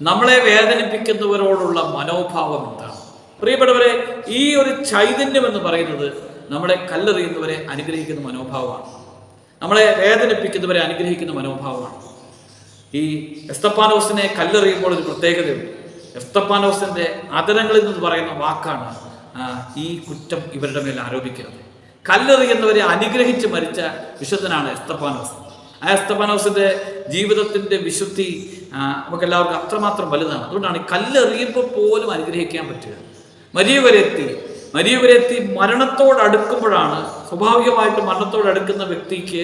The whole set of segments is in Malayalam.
നമ്മളെ വേദനിപ്പിക്കുന്നവരോടുള്ള മനോഭാവം എന്താണ്? പ്രിയപ്പെട്ടവരെ, ഈ ഒരു ചൈതന്യം എന്ന് പറയുന്നത് നമ്മളെ കല്ലെറിയുന്നവരെ അനുഗ്രഹിക്കുന്ന മനോഭാവമാണ്. നമ്മളെ വേദനിപ്പിക്കുന്നവരെ അനുഗ്രഹിക്കുന്ന മനോഭാവമാണ്. ഈ എസ്തപ്പാനോസിനെ കല്ലെറിയുമ്പോൾ ഒരു പ്രത്യേകതയുണ്ട്. എസ്തപ്പാനോസിന്റെ അതരങ്ങളിൽ നിന്ന് പറയുന്ന വാക്കാണ്, ഈ കുറ്റം ഇവരുടെ മേൽ ആരോപിക്കരുത്. കല്ലെറിയുന്നവരെ അനുഗ്രഹിച്ച് മരിച്ച വിശുദ്ധനാണ് എസ്തപ്പാനോസ്. ആ എസ്തപ്പാനോസിന്റെ ജീവിതത്തിന്റെ വിശുദ്ധി നമുക്കെല്ലാവർക്കും അത്രമാത്രം വലുതാണ്. അതുകൊണ്ടാണ് കല്ലെറിയുമ്പോൾ പോലും അനുഗ്രഹിക്കാൻ പറ്റുക. മരിയവരെത്തി മരണത്തോടടുക്കുമ്പോഴാണ്, സ്വാഭാവികമായിട്ട് മരണത്തോടടുക്കുന്ന വ്യക്തിക്ക്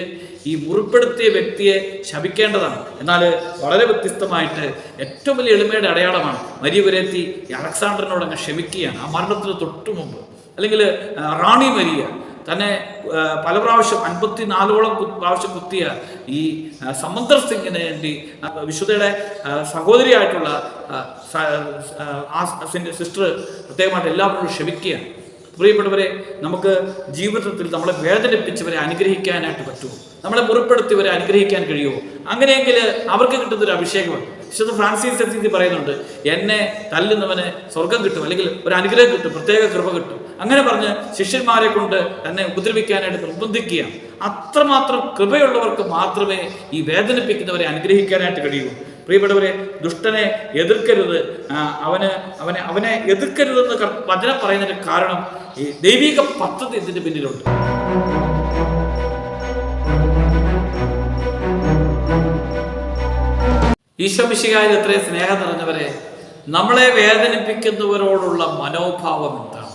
ഈ മുറിപ്പെടുത്തിയ വ്യക്തിയെ ശപിക്കേണ്ടതാണ്. എന്നാൽ വളരെ വ്യത്യസ്തമായിട്ട് ഏറ്റവും വലിയ എളിമയുടെ അടയാളമാണ് മരിയവരെത്തി അലക്സാണ്ടറിനോട് അങ്ങ് ക്ഷമിക്കുകയാണ്. ആ മരണത്തിന് തൊട്ടു മുമ്പ്, അല്ലെങ്കിൽ റാണി മരിയ തന്നെ പല പ്രാവശ്യം 54ഓളം പ്രാവശ്യം കുത്തിയ ഈ സമന്തർ സിംഗിന് വേണ്ടി വിശുദ്ധയുടെ സഹോദരിയായിട്ടുള്ള സിസ്റ്റർ പ്രത്യേകമായിട്ട് എല്ലാവരോടും ക്ഷമിക്കുകയാണ്. പ്രിയപ്പെട്ടവരെ, നമുക്ക് ജീവിതത്തിൽ നമ്മളെ വേദനിപ്പിച്ചവരെ അനുഗ്രഹിക്കാനായിട്ട് പറ്റുമോ? നമ്മളെ മുറിപ്പെടുത്തിയവരെ അനുഗ്രഹിക്കാൻ കഴിയുമോ? അങ്ങനെയെങ്കിൽ അവർക്ക് കിട്ടുന്നൊരു അഭിഷേകമാണ്. വിശുദ്ധ ഫ്രാൻസിസ് അസീസി പറയുന്നുണ്ട്, എന്നെ തല്ലുന്നവന് സ്വർഗം കിട്ടും, അല്ലെങ്കിൽ ഒരു അനുഗ്രഹം കിട്ടും, പ്രത്യേക കൃപ കിട്ടും. അങ്ങനെ പറഞ്ഞ് ശിഷ്യന്മാരെ കൊണ്ട് എന്നെ ഉപദ്രവിക്കാനായിട്ട് നിർബന്ധിക്കുകയാണ്. അത്രമാത്രം കൃപയുള്ളവർക്ക് മാത്രമേ ഈ വേദനിപ്പിക്കുന്നവരെ അനുഗ്രഹിക്കാനായിട്ട് കഴിയൂ. പ്രിയപ്പെട്ടവരെ, ദുഷ്ടനെ എതിർക്കരുത്, അവനെ എതിർക്കരുതെന്ന് വചനം പറയുന്നതിന് കാരണം ഈ ദൈവിക പദ്ധതി ഇതിന്റെ പിന്നിലുണ്ട്. ഈശോ മിശിഹായിൽ എത്രയും സ്നേഹം നിറഞ്ഞവരെ, നമ്മളെ വേദനിപ്പിക്കുന്നവരോടുള്ള മനോഭാവം എന്താണ്?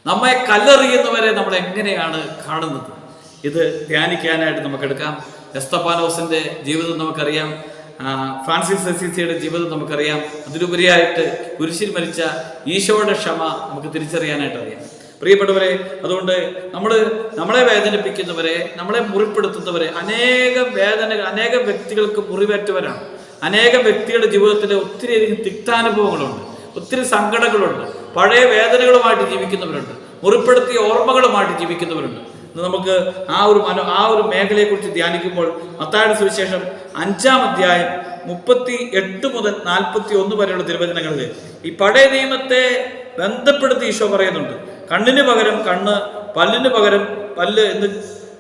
നമ്മെ കല്ലെറിയുന്നവരെ നമ്മൾ എങ്ങനെയാണ് കാണുന്നത്? ഇത് ധ്യാനിക്കാനായിട്ട് നമുക്കെടുക്കാം. എസ്തപ്പാനോസിന്റെ ജീവിതം നമുക്കറിയാം, ഫ്രാൻസിസ് അസീസിയുടെ ജീവിതം നമുക്കറിയാം. അതിലുപരിയായിട്ട് കുരിശിൽ മരിച്ച ഈശോയുടെ ക്ഷമ നമുക്ക് തിരിച്ചറിയാനായിട്ട് അറിയാം. പ്രിയപ്പെട്ടവരെ, അതുകൊണ്ട് നമ്മളെ വേദനിപ്പിക്കുന്നവരെ, നമ്മളെ മുറിപ്പെടുത്തുന്നവരെ, അനേകം വ്യക്തികൾക്ക് മുറിവേറ്റവരാണ്. അനേകം വ്യക്തികളുടെ ജീവിതത്തിൽ ഒത്തിരിയധികം തിക്താനുഭവങ്ങളുണ്ട്, ഒത്തിരി സങ്കടങ്ങളുണ്ട്, പഴയ വേദനകളുമായിട്ട് ജീവിക്കുന്നവരുണ്ട്, മുറിപ്പെടുത്തിയ ഓർമ്മകളുമായിട്ട് ജീവിക്കുന്നവരുണ്ട്. നമുക്ക് ആ ഒരു മേഖലയെക്കുറിച്ച് ധ്യാനിക്കുമ്പോൾ മത്തായിയുടെ സുവിശേഷം 5-ാം അധ്യായം 38 മുതൽ 41 വരെയുള്ള തിരുവചനങ്ങളിൽ ഈ പഴയ നിയമത്തെ ബന്ധപ്പെടുത്തി ഈശോ പറയുന്നുണ്ട്. കണ്ണിന് പകരം കണ്ണ്, പല്ലിന് പകരം പല്ല് എന്ന്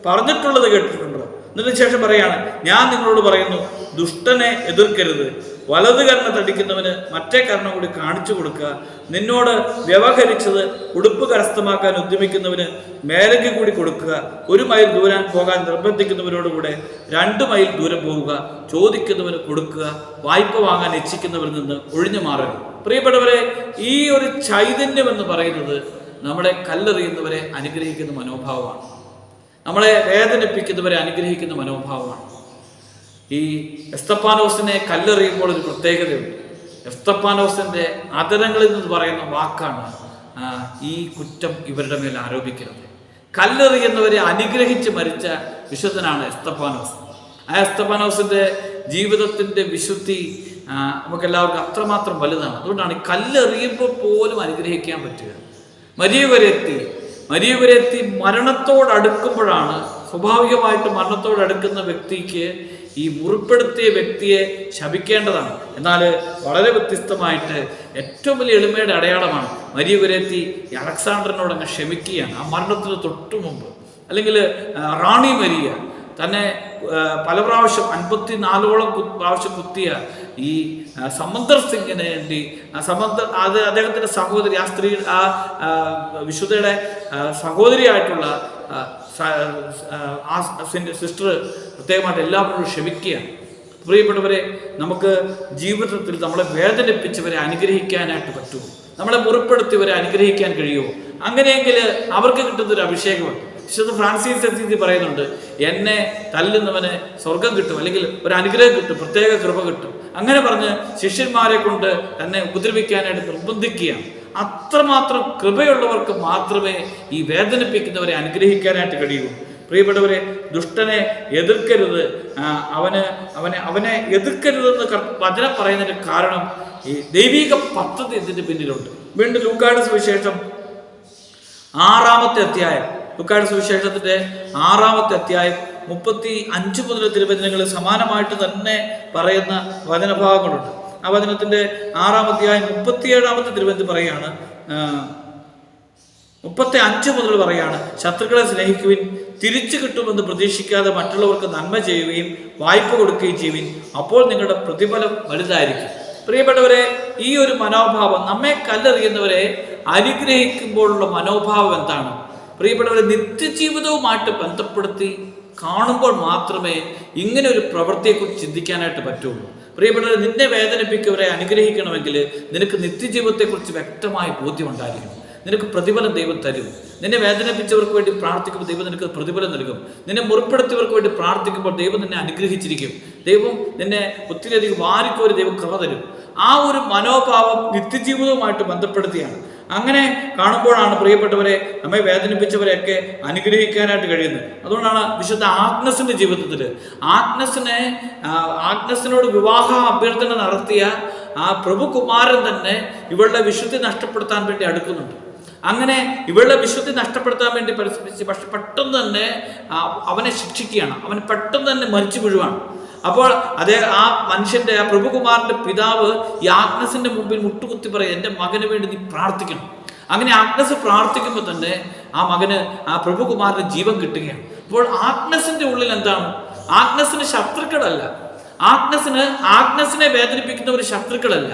പറഞ്ഞിട്ടുള്ളത് കേട്ടിട്ടുണ്ടോ? എന്നതിന് ശേഷം പറയാണ്, ഞാൻ നിങ്ങളോട് പറയുന്നു, ദുഷ്ടനെ എതിർക്കരുത്, വലത് കർണ തടിക്കുന്നവന് മറ്റേ കർണം കൂടി കാണിച്ചു കൊടുക്കുക, നിന്നോട് വ്യവഹരിച്ചത് ഉടുപ്പ് കരസ്ഥമാക്കാൻ ഉദ്യമിക്കുന്നവന് മേലങ്കി കൂടി കൊടുക്കുക, 1 മൈൽ ദൂരം പോകാൻ നിർബന്ധിക്കുന്നവരോടുകൂടെ 2 മൈൽ ദൂരം പോവുക, ചോദിക്കുന്നവന് കൊടുക്കുക, വായ്പ വാങ്ങാൻ ഇച്ഛിക്കുന്നവരിൽ നിന്ന് ഒഴിഞ്ഞു മാറുക. പ്രിയപ്പെട്ടവരെ, ഈ ഒരു ചൈതന്യം എന്ന് പറയുന്നത് നമ്മളെ കല്ലെറിയുന്നവരെ അനുഗ്രഹിക്കുന്ന മനോഭാവമാണ്. നമ്മളെ വേദനിപ്പിക്കുന്നവരെ അനുഗ്രഹിക്കുന്ന മനോഭാവമാണ്. ഈ എസ്തപ്പാനോസിനെ കല്ലെറിയുമ്പോൾ ഒരു പ്രത്യേകതയുണ്ട്. എസ്തപ്പാനോസിന്റെ അതരങ്ങളിൽ നിന്ന് പറയുന്ന വാക്കാണ്, ഈ കുറ്റം ഇവരുടെ മേൽ ആരോപിക്കരുത്. കല്ലെറിയുന്നവരെ അനുഗ്രഹിച്ച് മരിച്ച വിശുദ്ധനാണ് എസ്തപ്പാനോസ്. ആ എസ്തപ്പാനോസിന്റെ ജീവിതത്തിന്റെ വിശുദ്ധി നമുക്കെല്ലാവർക്കും അത്രമാത്രം വലുതാണ്. അതുകൊണ്ടാണ് കല്ലെറിയുമ്പോൾ പോലും അനുഗ്രഹിക്കാൻ പറ്റുക. മരിയവരെത്തി മരണത്തോടടുക്കുമ്പോഴാണ്, സ്വാഭാവികമായിട്ട് മരണത്തോടടുക്കുന്ന വ്യക്തിക്ക് ഈ മുറിപ്പെടുത്തിയ വ്യക്തിയെ ശപിക്കേണ്ടതാണ്. എന്നാൽ വളരെ വ്യത്യസ്തമായിട്ട് ഏറ്റവും വലിയ എളിമയുടെ അടയാളമാണ് മരിയവരെത്തി അലക്സാണ്ടറിനോട് അങ്ങ് ക്ഷമിക്കുകയാണ്. ആ മരണത്തിന് തൊട്ടു മുമ്പ്, അല്ലെങ്കിൽ റാണി മരിയ തന്നെ പല പ്രാവശ്യം 54ഓളം പ്രാവശ്യം കുത്തിയ ഈ സമന്തർ സിംഗിന് വേണ്ടി അദ്ദേഹത്തിന്റെ സഹോദരി, വിശുദ്ധയുടെ സഹോദരിയായിട്ടുള്ള സിസ്റ്റർ പ്രത്യേകമായിട്ട് എല്ലാവരോടും ക്ഷമിക്കുകയാണ്. പ്രിയപ്പെട്ടവരെ, നമുക്ക് ജീവിതത്തിൽ നമ്മളെ വേദനിപ്പിച്ചവരെ അനുഗ്രഹിക്കാനായിട്ട് പറ്റുമോ? നമ്മളെ മുറിപ്പെടുത്തിയവരെ അനുഗ്രഹിക്കാൻ കഴിയുമോ? അങ്ങനെയെങ്കിൽ അവർക്ക് കിട്ടുന്നൊരു അഭിഷേകമുണ്ട്. വിശുദ്ധ ഫ്രാൻസിസ് അസീസി പറയുന്നുണ്ട്, എന്നെ തല്ലുന്നവന് സ്വർഗം കിട്ടും, അല്ലെങ്കിൽ ഒരു അനുഗ്രഹം കിട്ടും, പ്രത്യേക കൃപ കിട്ടും. അങ്ങനെ പറഞ്ഞ് ശിഷ്യന്മാരെ കൊണ്ട് എന്നെ ഉപദ്രവിക്കാനായിട്ട് നിർബന്ധിക്കുകയാണ്. അത്രമാത്രം കൃപയുള്ളവർക്ക് മാത്രമേ ഈ വേദനിപ്പിക്കുന്നവരെ അനുഗ്രഹിക്കാനായിട്ട് കഴിയൂ. പ്രിയപ്പെട്ടവരെ, ദുഷ്ടനെ എതിർക്കരുത്, അവനെ എതിർക്കരുതെന്ന് വചനം പറയുന്നതിന് കാരണം ഈ ദൈവിക പദ്ധതി ഇതിന്റെ പിന്നിലുണ്ട്. വീണ്ടും ലൂക്കായുടെ സുവിശേഷം 6-ാമത്തെ അധ്യായം, ലൂക്കായുടെ സുവിശേഷത്തിന്റെ 6-ാമത്തെ അധ്യായം 35 മുതൽ തിരുവചനങ്ങളിൽ സമാനമായിട്ട് തന്നെ പറയുന്ന വചനഭാഗങ്ങളുണ്ട്. ആ വചനത്തിൻ്റെ 6-ാം അധ്യായം 37-ാമത്തെ തിരുവചനത്തിൽ പറയാണ്, 35 മുതൽ പറയാണ്, ശത്രുക്കളെ സ്നേഹിക്കുവിൻ, തിരിച്ചു കിട്ടുമെന്ന് പ്രതീക്ഷിക്കാതെ മറ്റുള്ളവർക്ക് നന്മ ചെയ്യുകയും വായ്പ കൊടുക്കുകയും ചെയ്യുവിൻ, അപ്പോൾ നിങ്ങളുടെ പ്രതിഫലം വലുതായിരിക്കും. പ്രിയപ്പെട്ടവരെ, ഈ ഒരു മനോഭാവം, നമ്മെ കല്ലെറിയുന്നവരെ അനുഗ്രഹിക്കുമ്പോഴുള്ള മനോഭാവം എന്താണ്? പ്രിയപ്പെട്ടവരെ, നിത്യജീവിതവുമായിട്ട് ബന്ധപ്പെടുത്തി കാണുമ്പോൾ മാത്രമേ ഇങ്ങനെ ഒരു പ്രവൃത്തിയെക്കുറിച്ച് ചിന്തിക്കാനായിട്ട് പറ്റുള്ളൂ. പ്രിയപ്പെട്ടവരെ, നിന്നെ വേദനിപ്പിക്കുന്നവരെ അനുഗ്രഹിക്കണമെങ്കിൽ നിനക്ക് നിത്യജീവിതത്തെക്കുറിച്ച് വ്യക്തമായ ബോധ്യം ഉണ്ടായിരിക്കണം. നിനക്ക് പ്രതിഫലം ദൈവം തരും. നിന്നെ വേദനിപ്പിച്ചവർക്ക് വേണ്ടി പ്രാർത്ഥിക്കുമ്പോൾ ദൈവം നിനക്ക് പ്രതിഫലം നൽകും. നിന്നെ മുറിപ്പെടുത്തിയവർക്ക് വേണ്ടി പ്രാർത്ഥിക്കുമ്പോൾ ദൈവം നിന്നെ അനുഗ്രഹിച്ചിരിക്കും. ദൈവം നിന്നെ ഒത്തിരിയധികം വാരിക്കോരി ദൈവം കൃപ തരും. ആ ഒരു മനോഭാവം നിത്യജീവിതവുമായിട്ട് ബന്ധപ്പെടുത്തിയാണ്. അങ്ങനെ കാണുമ്പോഴാണ് പ്രിയപ്പെട്ടവരെ നമ്മെ വേദനിപ്പിച്ചവരെയൊക്കെ അനുഗ്രഹിക്കാനായിട്ട് കഴിയുന്നത്. അതുകൊണ്ടാണ് വിശുദ്ധ ആഗ്നസിന്റെ ജീവിതത്തിൽ ആഗ്നസിനോട് വിവാഹ അഭ്യർത്ഥന നടത്തിയ ആ പ്രഭുകുമാരൻ തന്നെ ഇവളുടെ വിശുദ്ധി നഷ്ടപ്പെടുത്താൻ വേണ്ടി അടുക്കുന്നുണ്ട്. അങ്ങനെ ഇവളുടെ വിശുദ്ധി നഷ്ടപ്പെടുത്താൻ വേണ്ടി പരിശ്രമിച്ച്, പക്ഷെ പെട്ടെന്ന് തന്നെ അവനെ ശിക്ഷിക്കുകയാണ്. അവൻ പെട്ടെന്ന് തന്നെ മരിച്ചു വീഴുവാണ്. അപ്പോൾ ആ മനുഷ്യന്റെ, ആ പ്രഭുകുമാരന്റെ പിതാവ് ഈ ആഗ്നസിന്റെ മുമ്പിൽ മുട്ടുകുത്തി പറയും, എൻ്റെ മകന് വേണ്ടി നീ പ്രാർത്ഥിക്കണം. അങ്ങനെ ആഗ്നസ് പ്രാർത്ഥിക്കുമ്പോൾ തന്നെ ആ പ്രഭുകുമാരന് ജീവൻ കിട്ടുകയാണ്. അപ്പോൾ ആഗ്നസിന്റെ ഉള്ളിൽ എന്താണ്? ആഗ്നസിന് ശത്രുക്കളല്ല. ആഗ്നസിനെ വേദനിപ്പിക്കുന്ന ഒരു ശത്രുക്കളല്ല.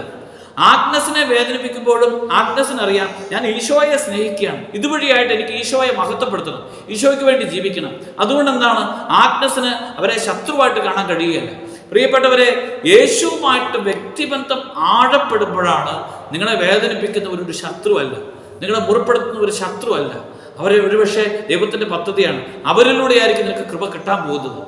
ആഗ്നസിനെ വേദനിപ്പിക്കുമ്പോഴും ആഗ്നസിനറിയാം, ഞാൻ ഈശോയെ സ്നേഹിക്കുകയാണ്, ഇതുവഴിയായിട്ട് എനിക്ക് ഈശോയെ മഹത്വപ്പെടുത്തണം, ഈശോയ്ക്ക് വേണ്ടി ജീവിക്കണം. അതുകൊണ്ട് എന്താണ്, ആഗ്നസിന് അവരെ ശത്രുവായിട്ട് കാണാൻ കഴിയുകയല്ല. പ്രിയപ്പെട്ടവരെ, യേശുവുമായിട്ട് വ്യക്തിബന്ധം ആഴപ്പെടുമ്പോഴാണ് നിങ്ങളെ വേദനിപ്പിക്കുന്ന ഒരു ശത്രുവല്ല, നിങ്ങളെ മുറിപ്പെടുത്തുന്ന ഒരു ശത്രുവല്ല. അവരെ ഒരുപക്ഷെ ദൈവത്തിന്റെ പദ്ധതിയാണ്. അവരിലൂടെയായിരിക്കും നിനക്ക് കൃപ കിട്ടാൻ പോകുന്നത്.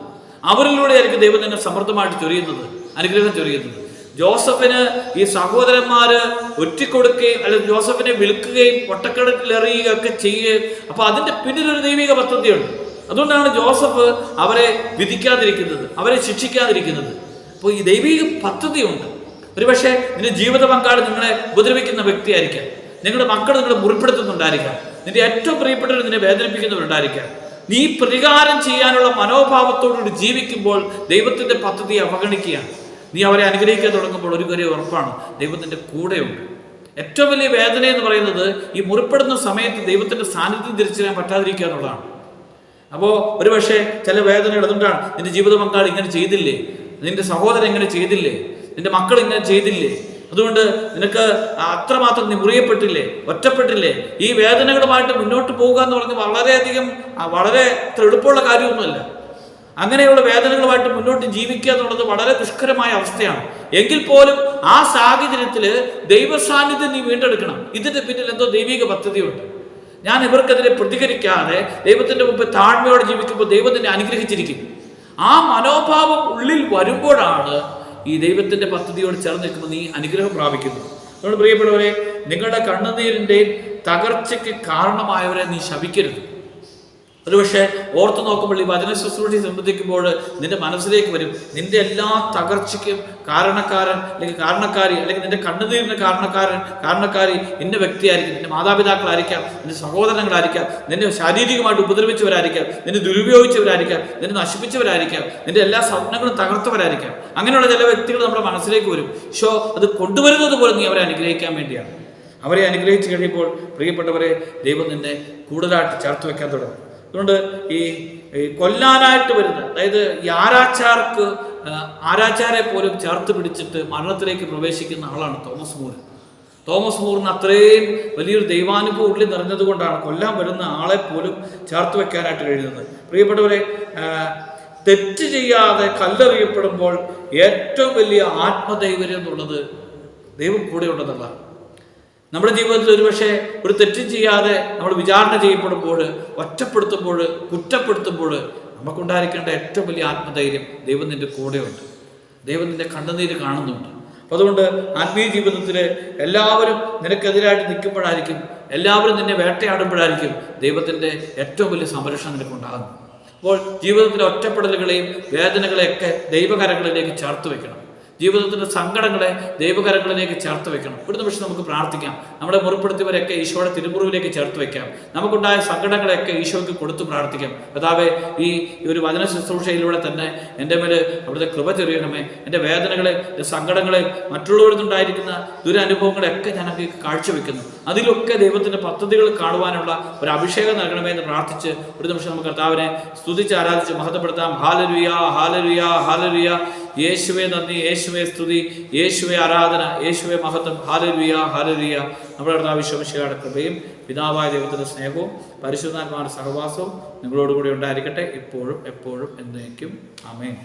അവരിലൂടെയായിരിക്കും ദൈവം നിന്നെ സമൃദ്ധമായിട്ട് ചൊരിയുന്നത്, അനുഗ്രഹം ചൊരിയുന്നത്. ജോസഫിന് ഈ സഹോദരന്മാര് ഒറ്റിക്കൊടുക്കുകയും അല്ലെങ്കിൽ ജോസഫിനെ വിൽക്കുകയും ഒട്ടക്കിണറ്റിൽ എറിയുകയും ഒക്കെ ചെയ്യുകയും, അപ്പൊ അതിന്റെ പിന്നിലൊരു ദൈവിക പദ്ധതിയുണ്ട്. അതുകൊണ്ടാണ് ജോസഫ് അവരെ വിധിക്കാതിരിക്കുന്നത്, അവരെ ശിക്ഷിക്കാതിരിക്കുന്നത്. അപ്പോൾ ഈ ദൈവിക പദ്ധതിയുണ്ട്. ഒരുപക്ഷെ നിന്റെ ജീവിത പങ്കാളി നിങ്ങളെ ഉപദ്രവിക്കുന്ന വ്യക്തിയായിരിക്കാം, നിങ്ങളുടെ മക്കൾ നിങ്ങളെ മുറിപ്പെടുത്തുന്നുണ്ടായിരിക്കാം, നിന്റെ ഏറ്റവും പ്രിയപ്പെട്ടവർ നിന്നെ വേദനിപ്പിക്കുന്നവരുണ്ടായിരിക്കാം. നീ പ്രതികാരം ചെയ്യാനുള്ള മനോഭാവത്തോടുകൂടി ജീവിക്കുമ്പോൾ ദൈവത്തിന്റെ പദ്ധതിയെ അവഗണിക്കുകയാണ്. നീ അവരെ അനുഗ്രഹിക്കാൻ തുടങ്ങുമ്പോൾ ഒരു കാര്യം ഉറപ്പാണ്, ദൈവത്തിന്റെ കൂടെയുണ്ട്. ഏറ്റവും വലിയ വേദന എന്ന് പറയുന്നത് ഈ മുറിപ്പെടുന്ന സമയത്ത് ദൈവത്തിന്റെ സാന്നിധ്യം തിരിച്ചറിയാൻ പറ്റാതിരിക്കുക എന്നുള്ളതാണ്. അപ്പോൾ ഒരുപക്ഷെ ചില വേദനകൾ അതുകൊണ്ടാണ്, നിന്റെ ജീവിത പങ്കാളി ഇങ്ങനെ ചെയ്തില്ലേ, നിന്റെ സഹോദരൻ ഇങ്ങനെ ചെയ്തില്ലേ, നിന്റെ മക്കൾ ഇങ്ങനെ ചെയ്തില്ലേ, അതുകൊണ്ട് നിനക്ക് അത്രമാത്രം നീ മുറിയപ്പെട്ടില്ലേ, ഒറ്റപ്പെട്ടില്ലേ. ഈ വേദനകളുമായിട്ട് മുന്നോട്ട് പോകുക എന്ന് പറഞ്ഞാൽ വളരെ എളുപ്പമുള്ള കാര്യമൊന്നുമല്ല. അങ്ങനെയുള്ള വേദനകളുമായിട്ട് മുന്നോട്ട് ജീവിക്കുക എന്നുള്ളത് വളരെ ദുഷ്കരമായ അവസ്ഥയാണ്. എങ്കിൽ പോലും ആ സാഹചര്യത്തിൽ ദൈവ സാന്നിധ്യം നീ വീണ്ടെടുക്കണം. ഇതിന്റെ പിന്നിൽ എന്തോ ദൈവിക പദ്ധതിയുണ്ട്. ഞാൻ ഇവർക്കെതിരെ പ്രതികരിക്കാതെ ദൈവത്തിന്റെ മുമ്പ് താഴ്മയോടെ ജീവിക്കുമ്പോൾ ദൈവം തന്നെ അനുഗ്രഹിച്ചിരിക്കും. ആ മനോഭാവം ഉള്ളിൽ വരുമ്പോഴാണ് ഈ ദൈവത്തിന്റെ പദ്ധതിയോട് ചേർന്ന് നിൽക്കുമ്പോൾ നീ അനുഗ്രഹം പ്രാപിക്കുന്നു. അതുകൊണ്ട് പ്രിയപ്പെട്ടവരെ, നിങ്ങളുടെ കണ്ണുനീരിൻ്റെയും തകർച്ചയ്ക്ക് കാരണമായവരെ നീ ശപിക്കരുത്. ഒരുപക്ഷെ ഓർത്ത് നോക്കുമ്പോൾ ഈ വചന ശുശ്രൂഷയെ സംബന്ധിക്കുമ്പോൾ നിന്റെ മനസ്സിലേക്ക് വരും, നിന്റെ എല്ലാ തകർച്ചയ്ക്കും കാരണക്കാരൻ അല്ലെങ്കിൽ കാരണക്കാരി, അല്ലെങ്കിൽ നിന്റെ കണ്ണുനീരിന് കാരണക്കാരി ഇന്ന വ്യക്തിയായിരിക്കും. നിന്റെ മാതാപിതാക്കളായിരിക്കാം, നിന്റെ സഹോദരങ്ങളായിരിക്കാം, നിന്നെ ശാരീരികമായിട്ട് ഉപദ്രവിച്ചവരായിരിക്കാം, നിന്നെ ദുരുപയോഗിച്ചവരായിരിക്കാം, നിന്നെ നശിപ്പിച്ചവരായിരിക്കാം, നിന്റെ എല്ലാ സ്വപ്നങ്ങളും തകർത്തവരായിരിക്കാം. അങ്ങനെയുള്ള ചില വ്യക്തികൾ നമ്മുടെ മനസ്സിലേക്ക് വരും. അത് കൊണ്ടുവരുന്നത് പോലെ നീ അവരെ അനുഗ്രഹിക്കാൻ വേണ്ടിയാണ്. അവരെ അനുഗ്രഹിച്ച് കഴിയുമ്പോൾ പ്രിയപ്പെട്ടവരെ, ദൈവം നിന്നെ കൂടുതലായിട്ട് ചേർത്ത് വെക്കാൻ തുടങ്ങും. അതുകൊണ്ട് ഈ കൊല്ലാനായിട്ട് വരുന്ന, അതായത് ഈ ആരാച്ചാരെ പോലും ചേർത്ത് പിടിച്ചിട്ട് മരണത്തിലേക്ക് പ്രവേശിക്കുന്ന ആളാണ് തോമസ് മൂറിന് അത്രയും വലിയൊരു ദൈവാനുഭവം ഉള്ളിൽ നിറഞ്ഞത് കൊണ്ടാണ് കൊല്ലാൻ വരുന്ന ആളെ പോലും ചേർത്ത് വെക്കാനായിട്ട് കഴിയുന്നത്. പ്രിയപ്പെട്ടവരെ, തെറ്റ് ചെയ്യാതെ കല്ലെറിയപ്പെടുമ്പോൾ ഏറ്റവും വലിയ ആത്മധൈര്യം എന്നുള്ളത് ദൈവം കൂടെ ഉണ്ടെന്നുള്ളതാണ്. നമ്മുടെ ജീവിതത്തിൽ ഒരുപക്ഷെ ഒരു തെറ്റും ചെയ്യാതെ നമ്മൾ വിചാരണ ചെയ്യപ്പെടുമ്പോൾ, ഒറ്റപ്പെടുത്തുമ്പോൾ, കുറ്റപ്പെടുത്തുമ്പോൾ നമുക്കുണ്ടായിരിക്കേണ്ട ഏറ്റവും വലിയ ആത്മധൈര്യം, ദൈവം നിന്റെ കൂടെയുണ്ട്, ദൈവം നിന്റെ കണ്ണുനീര് കാണുന്നുണ്ട്. അപ്പോൾ അതുകൊണ്ട് ആത്മീയ ജീവിതത്തിൽ എല്ലാവരും നിനക്കെതിരായിട്ട് നിൽക്കുമ്പോഴായിരിക്കും, എല്ലാവരും നിന്നെ വേട്ടയാടുമ്പോഴായിരിക്കും ദൈവത്തിൻ്റെ ഏറ്റവും വലിയ സംരക്ഷണം നിനക്കുണ്ടാകുന്നത്. അപ്പോൾ ജീവിതത്തിലെ ഒറ്റപ്പെടലുകളെയും വേദനകളെയൊക്കെ ദൈവകരങ്ങളിലേക്ക് ചേർത്ത് വെക്കണം. ജീവിതത്തിൻ്റെ സങ്കടങ്ങളെ ദൈവകരങ്ങളിലേക്ക് ചേർത്ത് വെക്കണം. ഒരു നിമിഷം നമുക്ക് പ്രാർത്ഥിക്കാം. നമ്മളെ മുറിപ്പെടുത്തിയവരെയൊക്കെ ഈശോയുടെ തിരുമുറിവിലേക്ക് ചേർത്ത് വെക്കാം. നമുക്കുണ്ടായ സങ്കടങ്ങളെയൊക്കെ ഈശോയ്ക്ക് കൊടുത്ത് പ്രാർത്ഥിക്കാം. കർത്താവേ, ഈ ഒരു വചന ശുശ്രൂഷയിലൂടെ തന്നെ എൻ്റെ മേൽ അവിടുത്തെ കൃപ ചൊരിയണമേ. എൻ്റെ വേദനകളെ, എൻ്റെ സങ്കടങ്ങളെ, മറ്റുള്ളവരിൽ നിന്നുണ്ടായിരിക്കുന്ന ദുരനുഭവങ്ങളെയൊക്കെ ഞാൻ അങ്ങേക്ക് കാഴ്ചവെക്കുന്നു. അതിലൊക്കെ ദൈവത്തിൻ്റെ പദ്ധതികൾ കാണുവാനുള്ള ഒരു അഭിഷേകം നൽകണമേ എന്ന് പ്രാർത്ഥിച്ച് ഒരു നിമിഷം നമുക്ക് കർത്താവിനെ സ്തുതിച്ച് ആരാധിച്ച് മഹത്വപ്പെടുത്താം. Hallelujah, hallelujah, hallelujah. യേശുവേ നന്ദി, യേശുവേ സ്തുതി, യേശുവേ ആരാധന, യേശുവേ മഹത്വം. Hallelujah, hallelujah. നമ്മുടെ കർത്താവ് ഈശോമിശിഹായുടെ കൃപയും പിതാവായ ദൈവത്തിൻ്റെ സ്നേഹവും പരിശുദ്ധാത്മാവിന്റെ സഹവാസവും നിങ്ങളോടുകൂടി ഉണ്ടായിരിക്കട്ടെ, ഇപ്പോഴും എപ്പോഴും എന്നേക്കും. ആമേൻ.